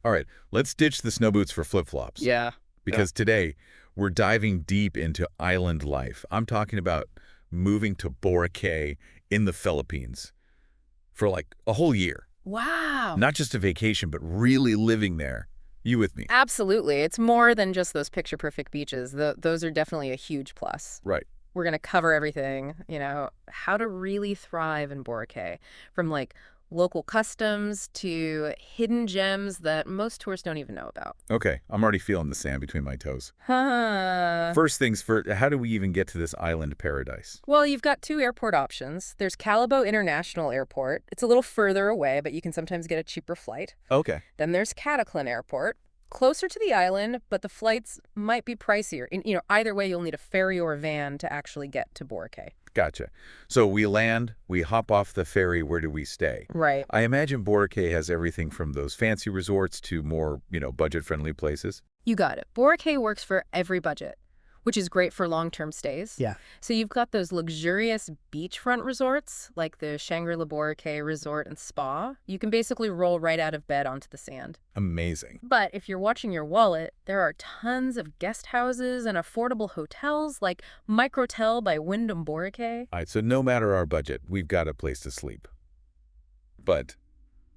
All right, let's ditch the snow boots for flip-flops. Yeah. Because today, we're diving deep into island life. I'm talking about moving to Boracay in the Philippines for like a whole year. Wow. Not just a vacation, but really living there. You with me? Absolutely. It's more than just those picture-perfect beaches. Those are definitely a huge plus. Right. We're going to cover everything, how to really thrive in Boracay, from like local customs to hidden gems that most tourists don't even know about. Okay, I'm already feeling the sand between my toes. Huh. First things first, how do we even get to this island paradise? Well, you've got two airport options. There's Calibo International Airport. It's a little further away, but you can sometimes get a cheaper flight. Okay. Then there's Caticlan Airport, closer to the island, but the flights might be pricier. Either way, you'll need a ferry or a van to actually get to Boracay. Gotcha. So we land, we hop off the ferry, where do we stay? Right. I imagine Boracay has everything from those fancy resorts to more, budget-friendly places. You got it. Boracay works for every budget, which is great for long-term stays. Yeah. So you've got those luxurious beachfront resorts, like the Shangri-La Boracay Resort and Spa. You can basically roll right out of bed onto the sand. Amazing. But if you're watching your wallet, there are tons of guest houses and affordable hotels like Microtel by Wyndham Boracay. All right, so no matter our budget, we've got a place to sleep. But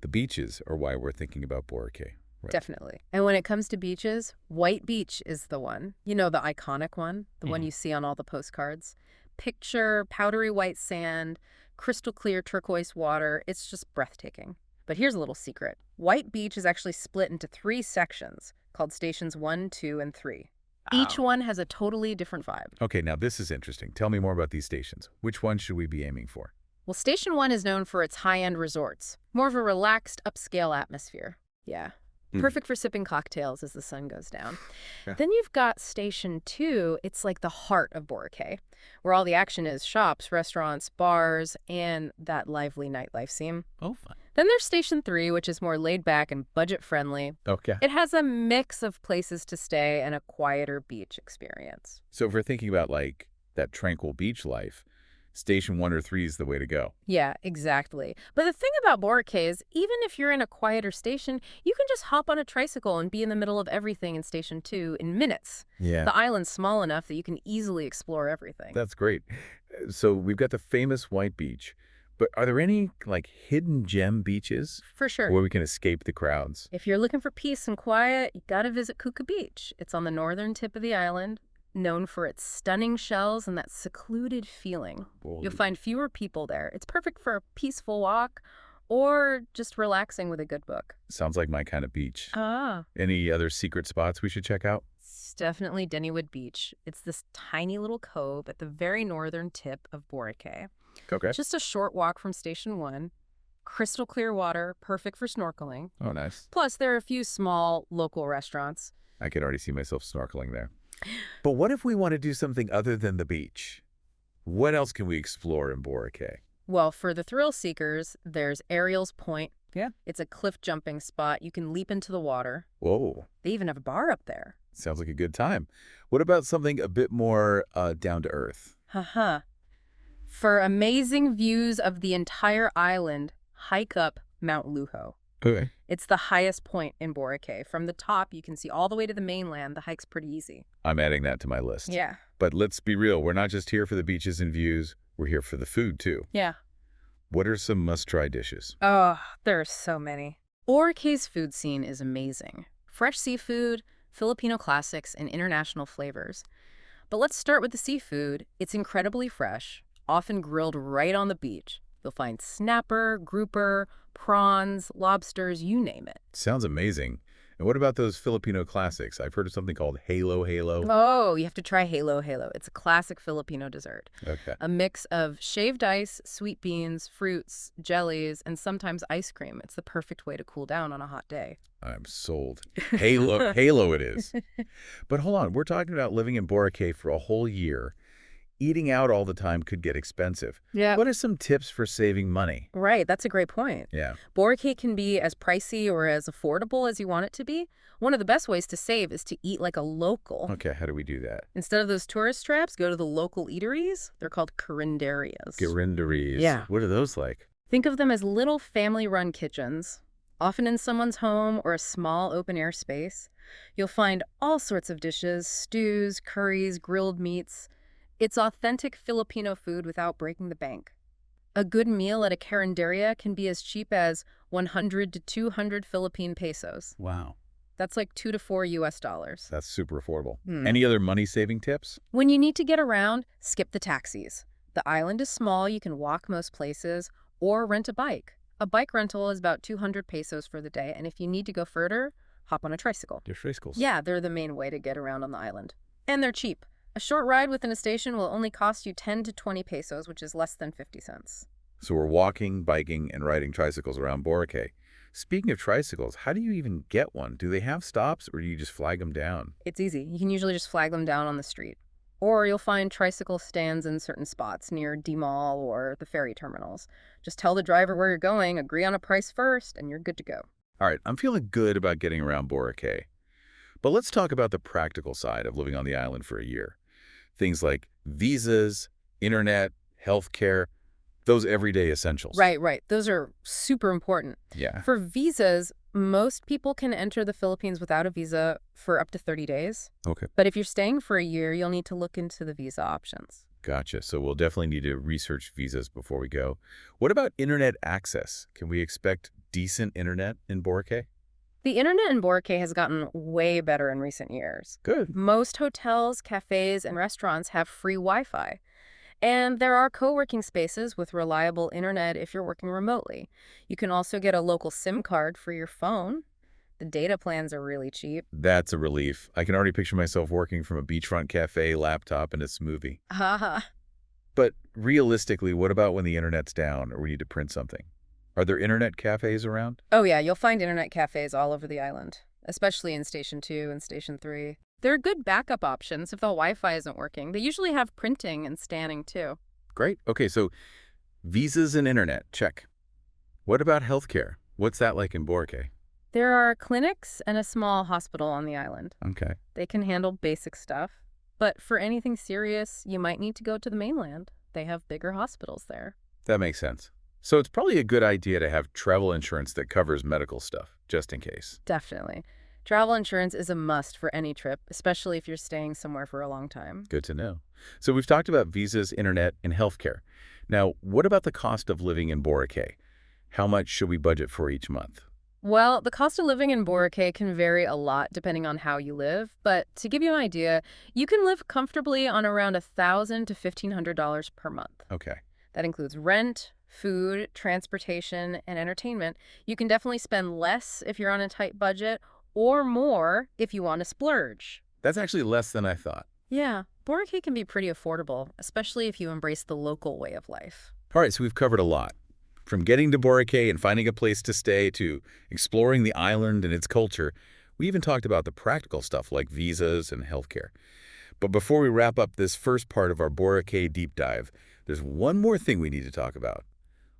the beaches are why we're thinking about Boracay. Right. Definitely. And when it comes to beaches, White Beach is the one. The iconic one, the one you see on all the postcards. Picture powdery white sand, crystal clear turquoise water. It's just breathtaking. But here's a little secret. White Beach is actually split into 3 sections called Stations 1, 2, and 3. Each one has a totally different vibe. Okay, now this is interesting. Tell me more about these stations. Which one should we be aiming for? Well, Station 1 is known for its high-end resorts. More of a relaxed, upscale atmosphere. Yeah. Perfect for sipping cocktails as the sun goes down. Yeah. Then you've got Station 2. It's like the heart of Boracay, where all the action is shops, restaurants, bars, and that lively nightlife scene. Oh, fun. Then there's Station 3, which is more laid back and budget-friendly. Okay. It has a mix of places to stay and a quieter beach experience. So if we're thinking about, like, that tranquil beach life, Station 1 or 3 is the way to go. Yeah, exactly. But the thing about Boracay is, even if you're in a quieter station, you can just hop on a tricycle and be in the middle of everything in Station 2 in minutes. Yeah. The island's small enough that you can easily explore everything. That's great. So we've got the famous White Beach, but are there any, like, hidden gem beaches For sure. where we can escape the crowds? If you're looking for peace and quiet, you gotta visit Cuca Beach. It's on the northern tip of the island, known for its stunning shells and that secluded feeling. Well, You'll find fewer people there. It's perfect for a peaceful walk or just relaxing with a good book. sounds like my kind of beach. Ah. Any other secret spots we should check out? It's definitely Dennywood Beach. It's this tiny little cove at the very northern tip of Boracay. Okay. Just a short walk from Station 1. Crystal clear water, perfect for snorkeling. Oh, nice. Plus, there are a few small local restaurants. I could already see myself snorkeling there. But what if we want to do something other than the beach? What else can we explore in Boracay? Well, for the thrill seekers, there's Ariel's Point. Yeah. It's a cliff jumping spot. You can leap into the water. Whoa, They even have a bar up there. sounds like a good time. What about something a bit more down to earth? Haha. For amazing views of the entire island, hike up Mount Lujo. Okay. It's the highest point in Boracay. From the top, you can see all the way to the mainland. The hike's pretty easy. I'm adding that to my list. Yeah. But let's be real. We're not just here for the beaches and views. We're here for the food, too. Yeah. What are some must-try dishes? Oh, there are so many. Boracay's food scene is amazing. Fresh seafood, Filipino classics, and international flavors. But let's start with the seafood. It's incredibly fresh, often grilled right on the beach. You'll find snapper, grouper, prawns, lobsters, you name it. Sounds amazing. And what about those Filipino classics? I've heard of something called Halo Halo. Oh, you have to try Halo Halo. It's a classic Filipino dessert. Okay. A mix of shaved ice, sweet beans, fruits, jellies, and sometimes ice cream. It's the perfect way to cool down on a hot day. I'm sold. Halo, Halo it is. But hold on, we're talking about living in Boracay for a whole year. Eating out all the time could get expensive. Yeah. What are some tips for saving money? Right, that's a great point. Yeah. Boracay can be as pricey or as affordable as you want it to be. One of the best ways to save is to eat like a local. Okay, how do we do that? Instead of those tourist traps, go to the local eateries. They're called carinderias. Girinderies. Yeah. What are those like? Think of them as little family-run kitchens. often in someone's home or a small open-air space. You'll find all sorts of dishes, stews, curries, grilled meats. It's authentic Filipino food without breaking the bank. A good meal at a carinderia can be as cheap as 100 to 200 Philippine pesos. Wow. That's like $2 to $4 US. That's super affordable. Hmm. Any other money-saving tips? When you need to get around, skip the taxis. The island is small, you can walk most places, or rent a bike. A bike rental is about 200 pesos for the day, and if you need to go further, hop on a tricycle. Your tricycles. Yeah, they're the main way to get around on the island. And they're cheap. A short ride within a station will only cost you 10 to 20 pesos, which is less than 50 cents. So we're walking, biking, and riding tricycles around Boracay. Speaking of tricycles, how do you even get one? Do they have stops, or do you just flag them down? It's easy. You can usually just flag them down on the street. Or you'll find tricycle stands in certain spots near D-Mall or the ferry terminals. Just tell the driver where you're going, agree on a price first, and you're good to go. All right, I'm feeling good about getting around Boracay. But let's talk about the practical side of living on the island for a year. Things like visas, internet, healthcare, those everyday essentials. Right. Those are super important. Yeah. For visas, most people can enter the Philippines without a visa for up to 30 days. Okay. But if you're staying for a year, you'll need to look into the visa options. Gotcha. So we'll definitely need to research visas before we go. What about internet access? Can we expect decent internet in Boracay? The internet in Boracay has gotten way better in recent years. Good. Most hotels, cafes, and restaurants have free Wi-Fi. And there are co-working spaces with reliable internet if you're working remotely. You can also get a local SIM card for your phone. The data plans are really cheap. That's a relief. I can already picture myself working from a beachfront cafe, laptop, and a smoothie. Haha. But realistically, what about when the internet's down or we need to print something? Are there internet cafes around? Oh yeah, you'll find internet cafes all over the island, especially in Station 2 and Station 3. There are good backup options if the Wi-Fi isn't working. They usually have printing and scanning too. Great. Okay, so visas and internet, check. What about healthcare? What's that like in Boracay? There are clinics and a small hospital on the island. Okay. They can handle basic stuff. But for anything serious, you might need to go to the mainland. They have bigger hospitals there. That makes sense. So it's probably a good idea to have travel insurance that covers medical stuff, just in case. Definitely. Travel insurance is a must for any trip, especially if you're staying somewhere for a long time. Good to know. So we've talked about visas, internet, and healthcare. Now, what about the cost of living in Boracay? How much should we budget for each month? Well, the cost of living in Boracay can vary a lot depending on how you live, but to give you an idea, you can live comfortably on around $1,000 to $1,500 per month. Okay. That includes rent, food, transportation, and entertainment. You can definitely spend less if you're on a tight budget, or more if you want to splurge. That's actually less than I thought. Yeah, Boracay can be pretty affordable, especially if you embrace the local way of life. All right, so we've covered a lot. From getting to Boracay and finding a place to stay to exploring the island and its culture, we even talked about the practical stuff like visas and healthcare. But before we wrap up this first part of our Boracay deep dive, there's one more thing we need to talk about.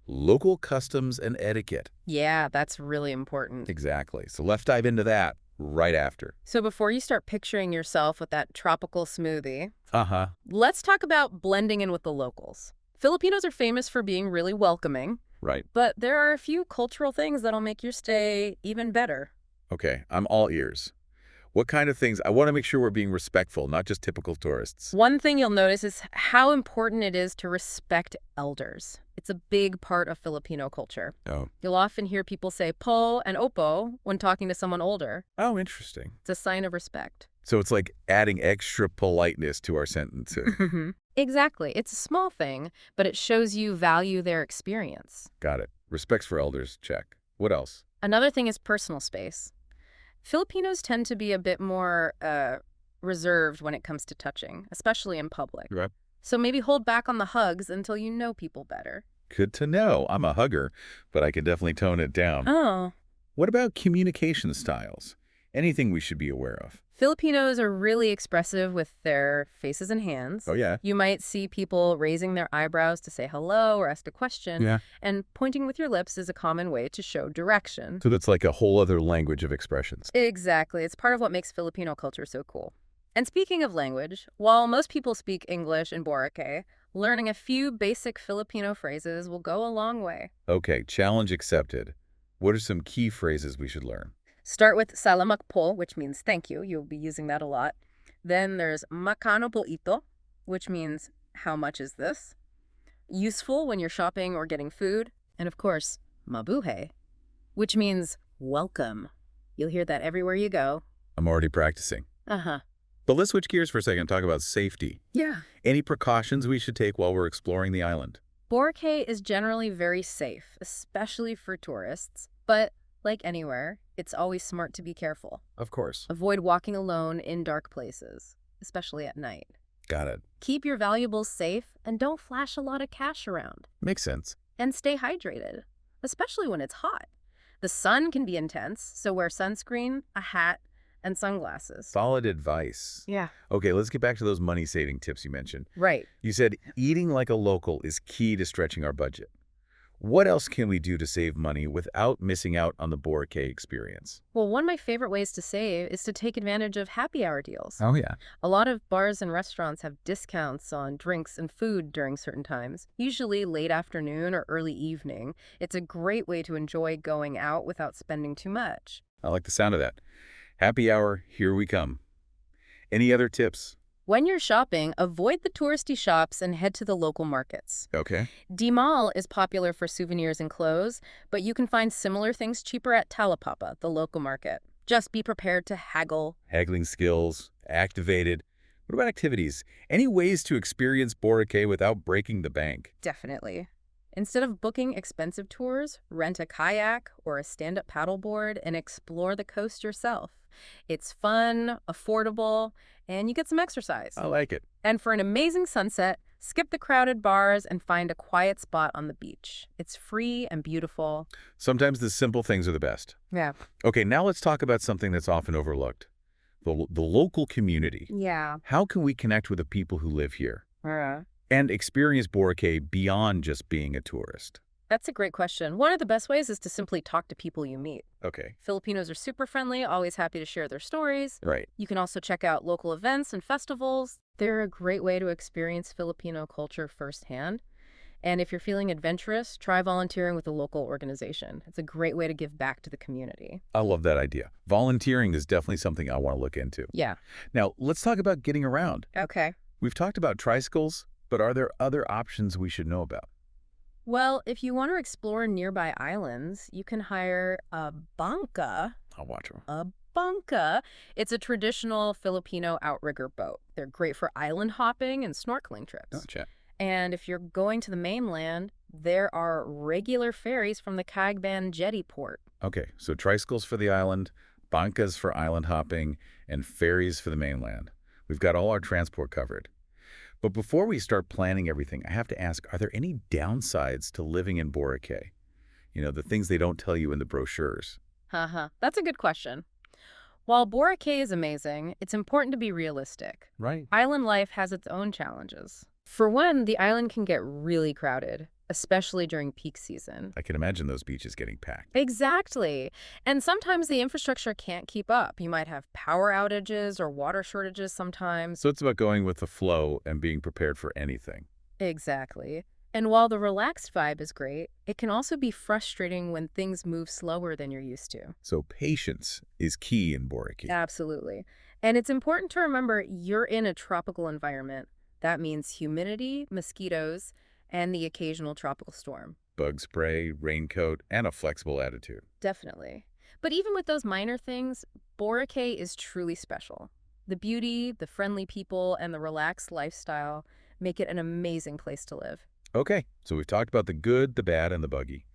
Local customs and etiquette. Yeah, that's really important. Exactly. So let's dive into that right after. So before you start picturing yourself with that tropical smoothie, Uh-huh. let's talk about blending in with the locals. Filipinos are famous for being really welcoming, Right. but there are a few cultural things that'll make your stay even better. Okay, I'm all ears. What kind of things? I want to make sure we're being respectful, not just typical tourists. One thing you'll notice is how important it is to respect elders. It's a big part of Filipino culture. Oh. You'll often hear people say po and opo when talking to someone older. Oh, interesting. It's a sign of respect. So it's like adding extra politeness to our sentences. Exactly. It's a small thing, but it shows you value their experience. Got it. Respects for elders, check. What else? Another thing is personal space. Filipinos tend to be a bit more reserved when it comes to touching, especially in public. Right. So maybe hold back on the hugs until you know people better. Good to know. I'm a hugger, but I can definitely tone it down. Oh. What about communication styles? Anything we should be aware of? Filipinos are really expressive with their faces and hands. Oh, yeah. You might see people raising their eyebrows to say hello or ask a question. Yeah. And pointing with your lips is a common way to show direction. So that's like a whole other language of expressions. Exactly. It's part of what makes Filipino culture so cool. And speaking of language, while most people speak English in Boracay, learning a few basic Filipino phrases will go a long way. Okay, challenge accepted. What are some key phrases we should learn? Start with salamat po, which means thank you. You'll be using that a lot. Then there's makano po ito, which means how much is this? Useful when you're shopping or getting food. And of course, mabuhay, which means welcome. You'll hear that everywhere you go. I'm already practicing. Uh-huh. But let's switch gears for a second and talk about safety. Yeah. Any precautions we should take while we're exploring the island? Boracay is generally very safe, especially for tourists. But like anywhere, it's always smart to be careful. Of course. Avoid walking alone in dark places, especially at night. Got it. Keep your valuables safe and don't flash a lot of cash around. Makes sense. And stay hydrated, especially when it's hot. The sun can be intense, so wear sunscreen, a hat, and sunglasses. Solid advice. Yeah. Okay, let's get back to those money-saving tips you mentioned. Right. You said eating like a local is key to stretching our budget. What else can we do to save money without missing out on the Boracay experience? Well, one of my favorite ways to save is to take advantage of happy hour deals. Oh, yeah. A lot of bars and restaurants have discounts on drinks and food during certain times, usually late afternoon or early evening. It's a great way to enjoy going out without spending too much. I like the sound of that. Happy hour, here we come. Any other tips? When you're shopping, avoid the touristy shops and head to the local markets. Okay. D-Mall is popular for souvenirs and clothes, but you can find similar things cheaper at Talapapa, the local market. Just be prepared to haggle. Haggling skills, activated. What about activities? Any ways to experience Boracay without breaking the bank? Definitely. Instead of booking expensive tours, rent a kayak or a stand-up paddleboard and explore the coast yourself. It's fun, affordable, and you get some exercise. I like it. And for an amazing sunset, skip the crowded bars and find a quiet spot on the beach. It's free and beautiful. Sometimes the simple things are the best. Yeah. Okay, now let's talk about something that's often overlooked. The local community. Yeah. How can we connect with the people who live here and experience Boracay beyond just being a tourist? That's a great question. One of the best ways is to simply talk to people you meet. Okay. Filipinos are super friendly, always happy to share their stories. Right. You can also check out local events and festivals. They're a great way to experience Filipino culture firsthand. And if you're feeling adventurous, try volunteering with a local organization. It's a great way to give back to the community. I love that idea. Volunteering is definitely something I want to look into. Yeah. Now, let's talk about getting around. Okay. We've talked about tricycles, but are there other options we should know about? Well, if you want to explore nearby islands, you can hire a bangka. I'll watch them. A bangka. It's a traditional Filipino outrigger boat. They're great for island hopping and snorkeling trips. Gotcha. And if you're going to the mainland, there are regular ferries from the Caticlan jetty port. Okay, so tricycles for the island, bancas for island hopping, and ferries for the mainland. We've got all our transport covered. But before we start planning everything, I have to ask, are there any downsides to living in Boracay? You know, the things they don't tell you in the brochures. That's a good question. While Boracay is amazing, it's important to be realistic. Right. Island life has its own challenges. For one, the island can get really crowded, especially during peak season. I can imagine those beaches getting packed. Exactly. And sometimes the infrastructure can't keep up. You might have power outages or water shortages sometimes. So it's about going with the flow and being prepared for anything. Exactly. And while the relaxed vibe is great, it can also be frustrating when things move slower than you're used to. So patience is key in Boracay. Absolutely. And it's important to remember you're in a tropical environment. That means humidity, mosquitoes, and the occasional tropical storm. Bug spray, raincoat, and a flexible attitude. Definitely. But even with those minor things, Boracay is truly special. The beauty, the friendly people, and the relaxed lifestyle make it an amazing place to live. Okay, so we've talked about the good, the bad, and the buggy.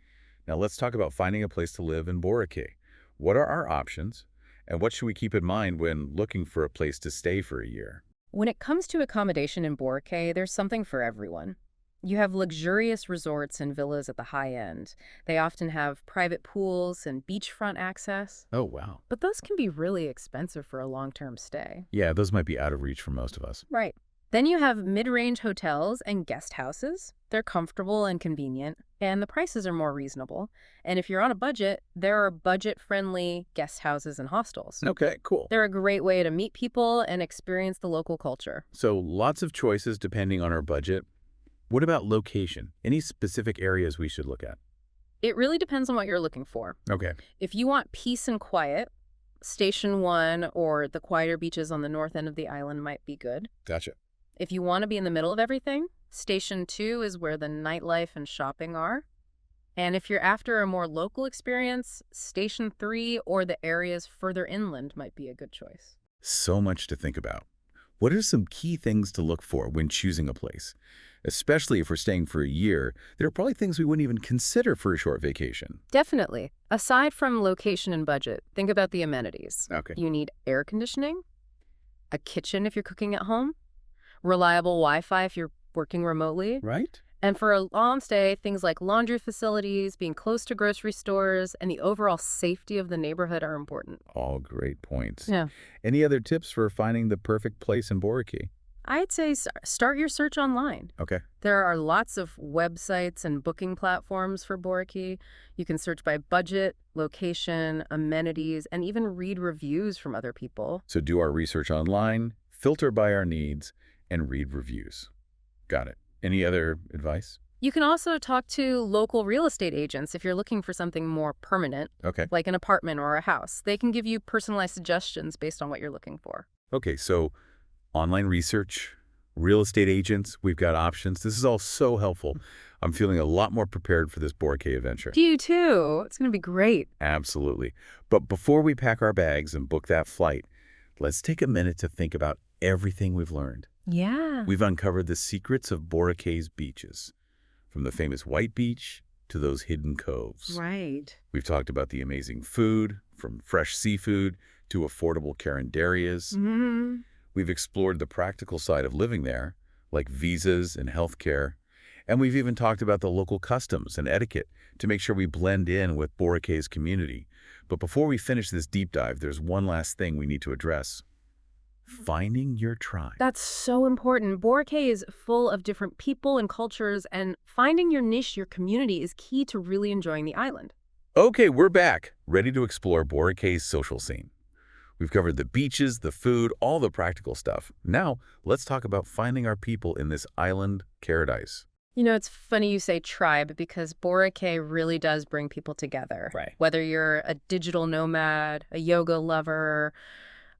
Now let's talk about finding a place to live in Boracay. What are our options, and what should we keep in mind when looking for a place to stay for a year? When it comes to accommodation in Boracay, there's something for everyone. You have luxurious resorts and villas at the high end. They often have private pools and beachfront access. Oh, wow. But those can be really expensive for a long-term stay. Yeah, those might be out of reach for most of us. Right. Then you have mid-range hotels and guest houses. They're comfortable and convenient, and the prices are more reasonable. And if you're on a budget, there are budget-friendly guest houses and hostels. Okay, cool. They're a great way to meet people and experience the local culture. So lots of choices depending on our budget. What about location? Any specific areas we should look at? It really depends on what you're looking for. Okay. If you want peace and quiet, Station 1 or the quieter beaches on the north end of the island might be good. Gotcha. If you want to be in the middle of everything, Station 2 is where the nightlife and shopping are. And if you're after a more local experience, Station 3 or the areas further inland might be a good choice. So much to think about. What are some key things to look for when choosing a place? Especially if we're staying for a year, there are probably things we wouldn't even consider for a short vacation. Definitely. Aside from location and budget, think about the amenities. Okay. You need air conditioning, a kitchen if you're cooking at home, reliable Wi-Fi if you're working remotely. Right? And for a long stay, things like laundry facilities, being close to grocery stores, and the overall safety of the neighborhood are important. All great points. Yeah. Any other tips for finding the perfect place in Boracay? I'd say start your search online. Okay. There are lots of websites and booking platforms for Boracay. You can search by budget, location, amenities, and even read reviews from other people. So do our research online, filter by our needs, and read reviews. Got it. Any other advice? You can also talk to local real estate agents if you're looking for something more permanent, Okay. like an apartment or a house. They can give you personalized suggestions based on what you're looking for. Okay, so online research, real estate agents, we've got options. This is all so helpful. I'm feeling a lot more prepared for this Boracay adventure. You too. It's going to be great. Absolutely. But before we pack our bags and book that flight, let's take a minute to think about everything we've learned. Yeah. We've uncovered the secrets of Boracay's beaches, from the famous White Beach to those hidden coves. Right. We've talked about the amazing food, from fresh seafood to affordable carinderias. Mm-hmm. We've explored the practical side of living there, like visas and healthcare. And we've even talked about the local customs and etiquette to make sure we blend in with Boracay's community. But before we finish this deep dive, there's one last thing we need to address. Finding your tribe. That's so important. Boracay is full of different people and cultures, and finding your niche, your community, is key to really enjoying the island. Okay, we're back, ready to explore Boracay's social scene. We've covered the beaches, the food, all the practical stuff. Now, let's talk about finding our people in this island paradise. You know, it's funny you say tribe because Boracay really does bring people together. Right. Whether you're a digital nomad, a yoga lover,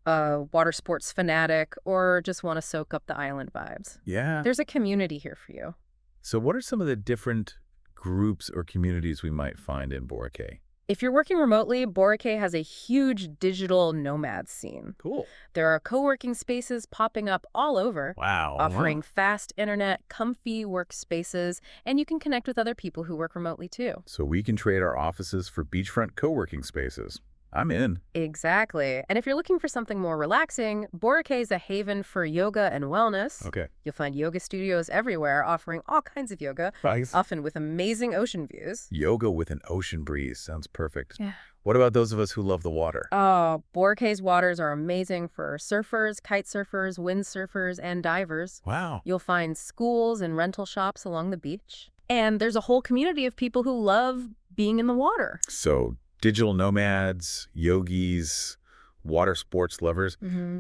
a water sports fanatic, or just want to soak up the island vibes. Yeah. There's a community here for you. So what are some of the different groups or communities we might find in Boracay? If you're working remotely, Boracay has a huge digital nomad scene. Cool. There are co-working spaces popping up all over, Wow. offering fast internet, comfy workspaces, and you can connect with other people who work remotely too. So we can trade our offices for beachfront co-working spaces. I'm in. Exactly. And if you're looking for something more relaxing, Boracay is a haven for yoga and wellness. Okay. You'll find yoga studios everywhere offering all kinds of yoga, Nice. often with amazing ocean views. Yoga with an ocean breeze. Sounds perfect. Yeah. What about those of us who love the water? Oh, Boracay's waters are amazing for surfers, kite surfers, windsurfers, and divers. Wow. You'll find schools and rental shops along the beach. And there's a whole community of people who love being in the water. So digital nomads, yogis, water sports lovers.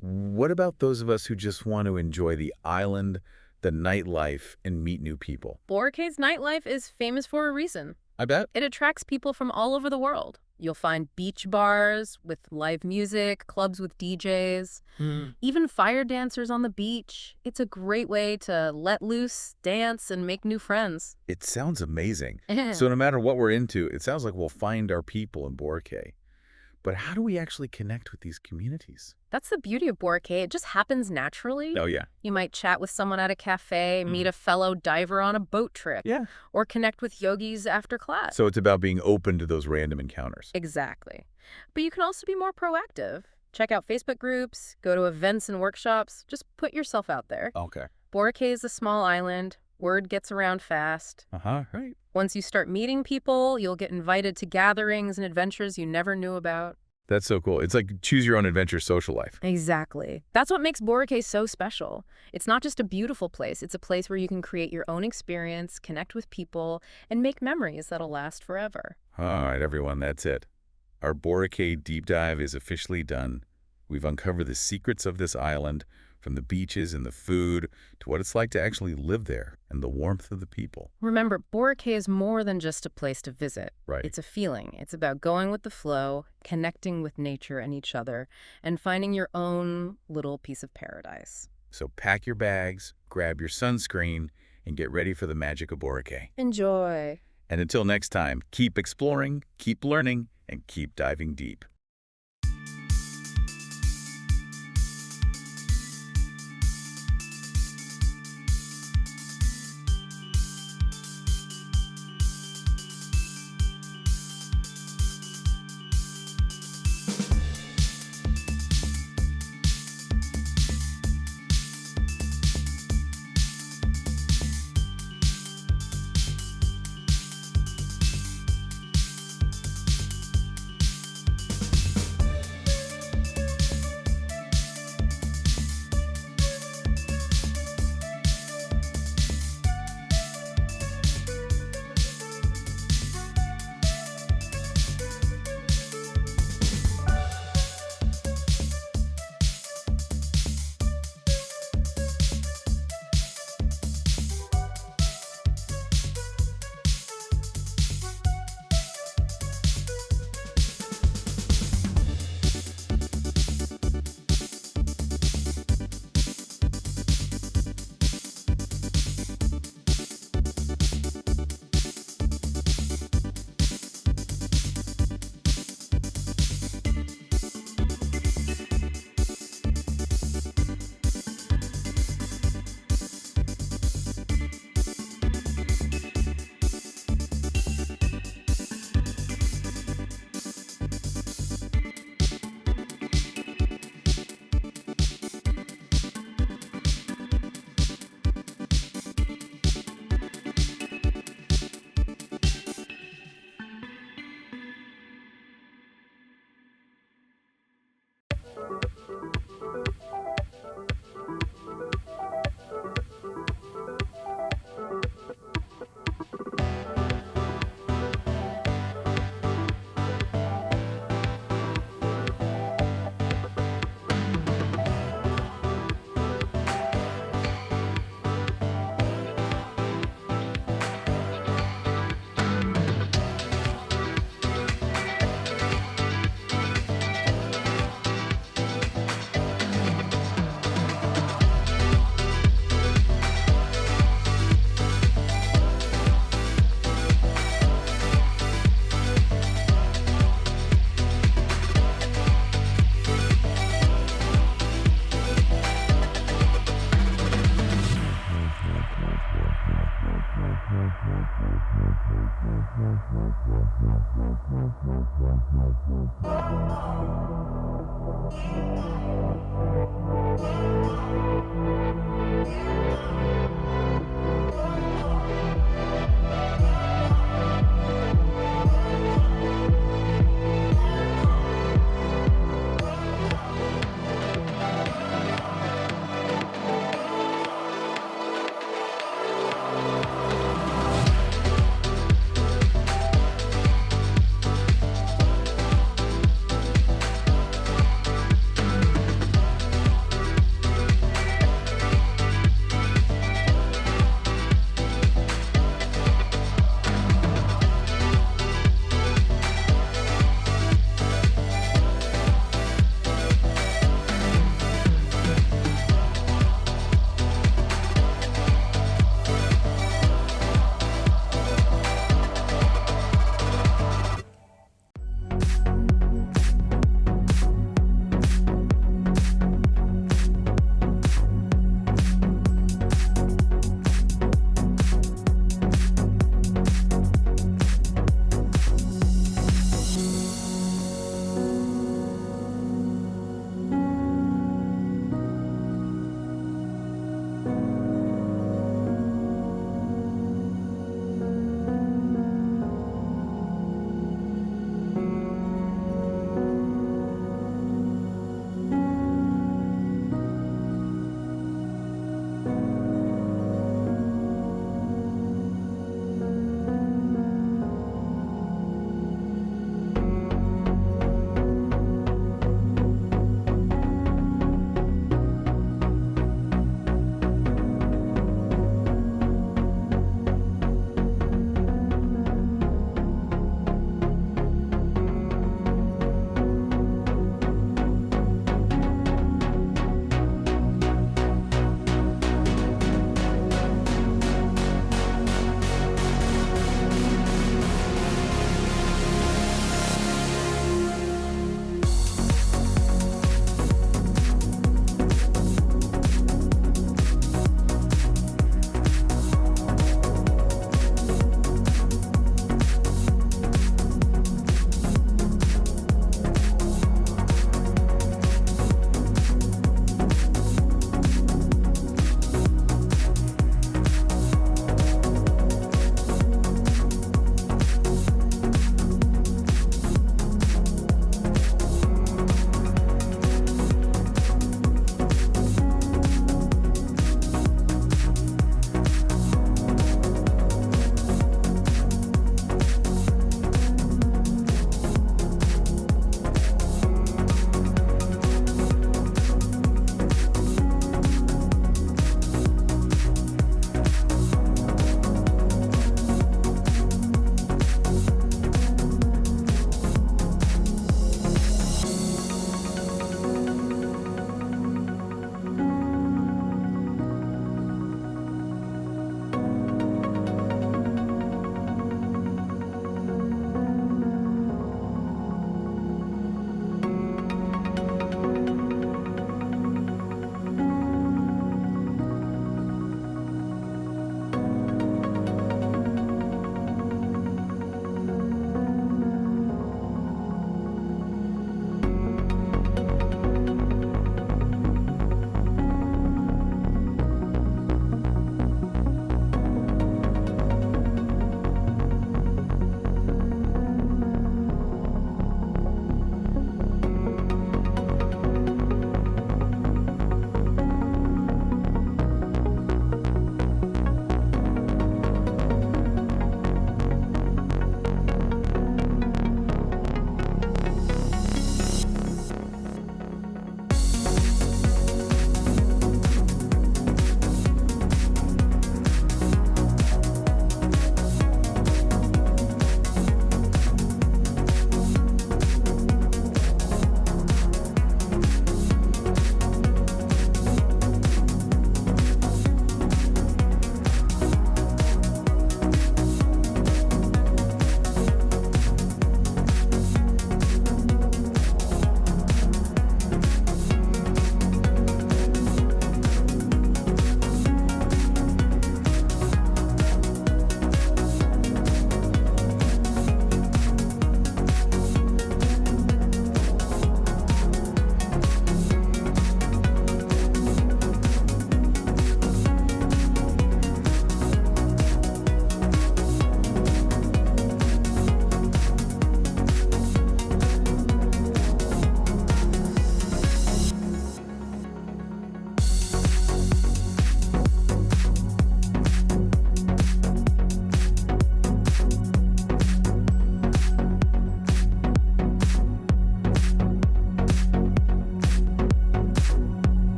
What about those of us who just want to enjoy the island, the nightlife, and meet new people? Boracay's nightlife is famous for a reason. I bet. It attracts people from all over the world. You'll find beach bars with live music, clubs with DJs, even fire dancers on the beach. It's a great way to let loose, dance, and make new friends. It sounds amazing. So no matter what we're into, it sounds like we'll find our people in Boracay. But how do we actually connect with these communities? That's the beauty of Boracay. It just happens naturally. Oh, yeah. You might chat with someone at a cafe, meet a fellow diver on a boat trip, Yeah. or connect with yogis after class. So it's about being open to those random encounters. Exactly. But you can also be more proactive. Check out Facebook groups, go to events and workshops. Just put yourself out there. Okay. Boracay is a small island. Word gets around fast. Right. Once you start meeting people, you'll get invited to gatherings and adventures you never knew about. That's so cool. It's like choose your own adventure social life. Exactly. That's what makes Boracay so special. It's not just a beautiful place. It's a place where you can create your own experience, connect with people, and make memories that'll last forever. All right, everyone, that's it. Our Boracay deep dive is officially done. We've uncovered the secrets of this island, from the beaches and the food to what it's like to actually live there and the warmth of the people. Remember, Boracay is more than just a place to visit. Right. It's a feeling. It's about going with the flow, connecting with nature and each other, and finding your own little piece of paradise. So pack your bags, grab your sunscreen, and get ready for the magic of Boracay. Enjoy. And until next time, keep exploring, keep learning, and keep diving deep.